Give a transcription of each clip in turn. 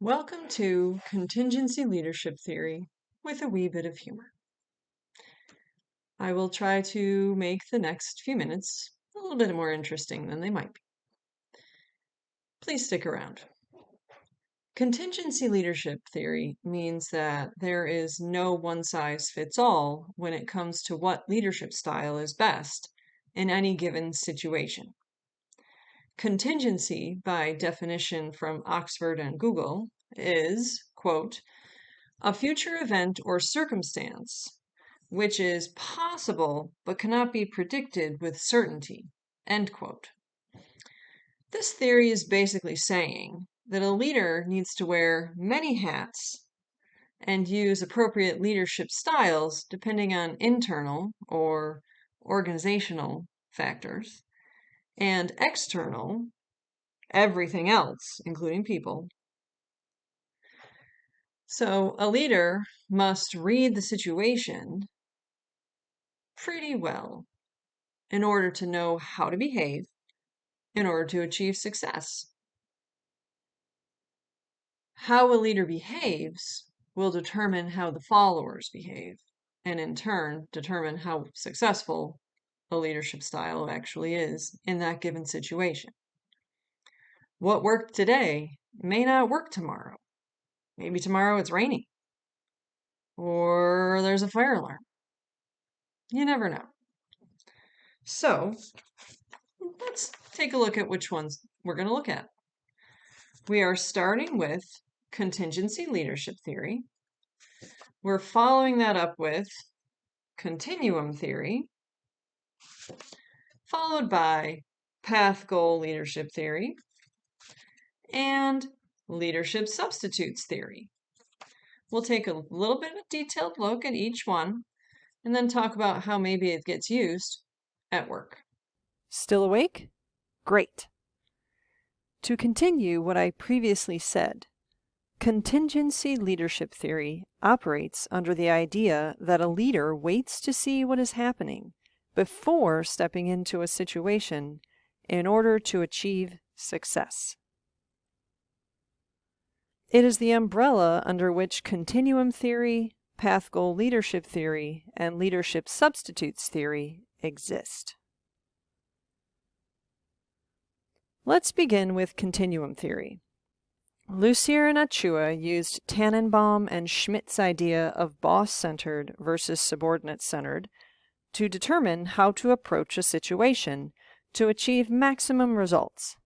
Welcome to Contingency Leadership Theory with a wee bit of humor. I will try to make the next few minutes a little bit more interesting than they might be. Please stick around. Contingency leadership theory means that there is no one size fits all when it comes to what leadership style is best in any given situation. Contingency, by definition from Oxford and Google, is, quote, a future event or circumstance which is possible but cannot be predicted with certainty, end quote. This theory is basically saying that a leader needs to wear many hats and use appropriate leadership styles depending on internal or organizational factors and external, everything else, including people. So a leader must read the situation pretty well in order to know how to behave in order to achieve success. How a leader behaves will determine how the followers behave, and in turn determine how successful a leadership style actually is in that given situation. What worked today may not work tomorrow. Maybe tomorrow it's raining, or there's a fire alarm. You never know. So let's take a look at which ones we're going to look at. We are starting with contingency leadership theory. We're following that up with continuum theory, followed by path goal leadership theory, and leadership substitutes theory. We'll take a little bit of a detailed look at each one and then talk about how maybe it gets used at work. Still awake? Great. To continue what I previously said, contingency leadership theory operates under the idea that a leader waits to see what is happening before stepping into a situation in order to achieve success. It is the umbrella under which continuum theory, path goal leadership theory, and leadership substitutes theory exist. Let's begin with continuum theory. Lussier and Achua used Tannenbaum and Schmidt's idea of boss-centered versus subordinate-centered to determine how to approach a situation to achieve maximum results.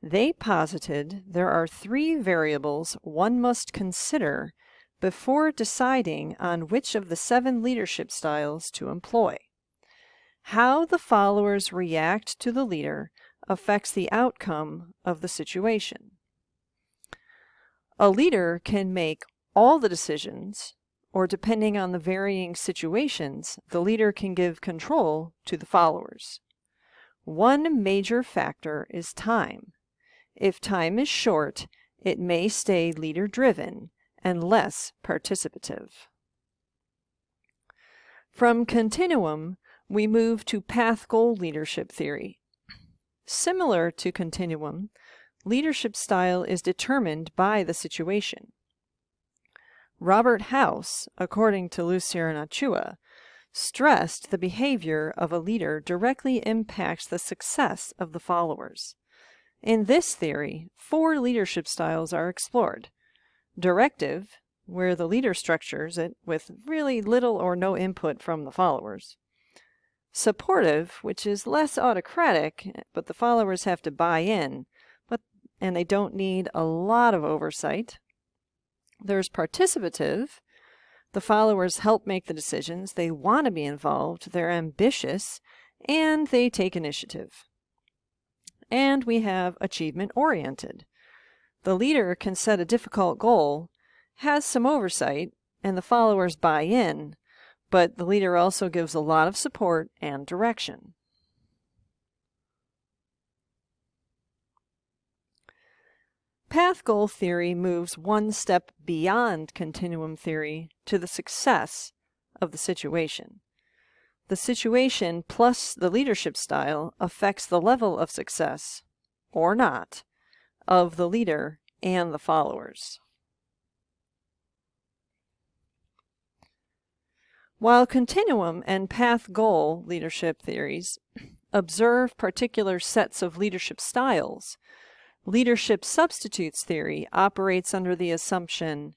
They posited there are 3 variables one must consider before deciding on which of the 7 leadership styles to employ. How the followers react to the leader affects the outcome of the situation. A leader can make all the decisions, or depending on the varying situations, the leader can give control to the followers. One major factor is time. If time is short, it may stay leader-driven and less participative. From continuum, we move to path goal leadership theory. Similar to continuum, leadership style is determined by the situation. Robert House, according to Lussier and Achua, stressed the behavior of a leader directly impacts the success of the followers. In this theory, 4 leadership styles are explored. Directive, where the leader structures it with really little or no input from the followers. Supportive, which is less autocratic, but the followers have to buy in, and they don't need a lot of oversight. There's participative. The followers help make the decisions. They want to be involved. They're ambitious, and they take initiative. And we have achievement-oriented. The leader can set a difficult goal, has some oversight, and the followers buy in, but the leader also gives a lot of support and direction. Path goal theory moves one step beyond continuum theory to the success of the situation. The situation plus the leadership style affects the level of success, or not, of the leader and the followers. While Continuum and Path Goal leadership theories observe particular sets of leadership styles, leadership substitutes theory operates under the assumption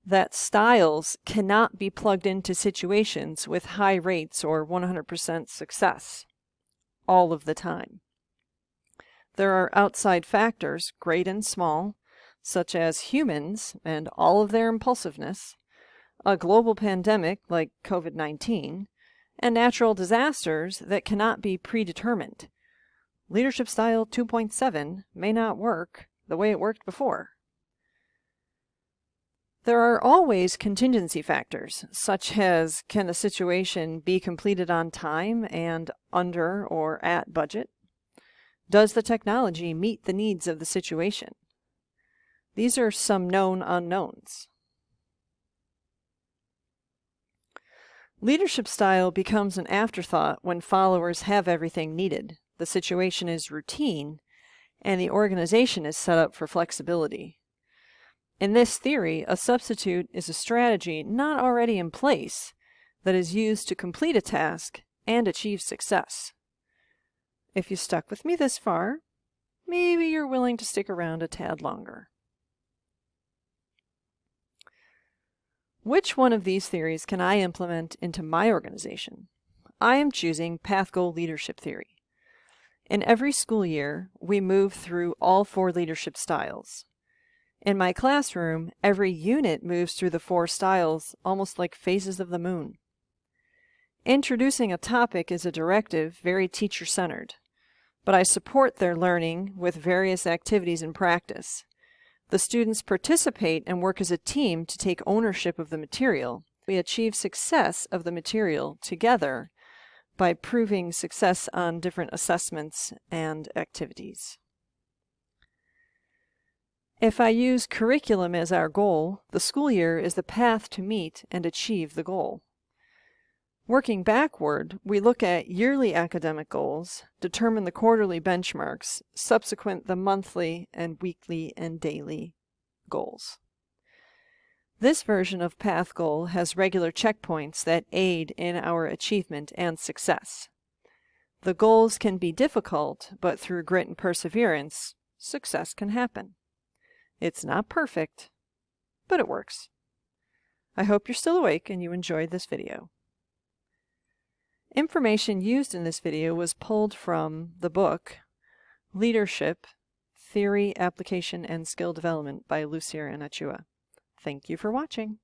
that styles cannot be plugged into situations with high rates or 100% success all of the time. There are outside factors, great and small, such as humans and all of their impulsiveness, a global pandemic like COVID-19, and natural disasters that cannot be predetermined. Leadership Style 2.7 may not work the way it worked before. There are always contingency factors, such as can the situation be completed on time and under or at budget? Does the technology meet the needs of the situation? These are some known unknowns. Leadership style becomes an afterthought when followers have everything needed, the situation is routine, and the organization is set up for flexibility. In this theory, a substitute is a strategy not already in place that is used to complete a task and achieve success. If you stuck with me this far, maybe you're willing to stick around a tad longer. Which one of these theories can I implement into my organization? I am choosing Path Goal leadership theory. In every school year, we move through all 4 leadership styles. In my classroom, every unit moves through the 4 styles almost like phases of the moon. Introducing a topic is a directive, very teacher-centered, but I support their learning with various activities and practice. The students participate and work as a team to take ownership of the material. We achieve success of the material together by proving success on different assessments and activities. If I use curriculum as our goal, the school year is the path to meet and achieve the goal. Working backward, we look at yearly academic goals, determine the quarterly benchmarks, subsequent the monthly and weekly and daily goals. This version of Path Goal has regular checkpoints that aid in our achievement and success. The goals can be difficult, but through grit and perseverance, success can happen. It's not perfect, but it works. I hope you're still awake and you enjoyed this video. Information used in this video was pulled from the book Leadership, Theory, Application, and Skill Development by Lucier and Achua. Thank you for watching.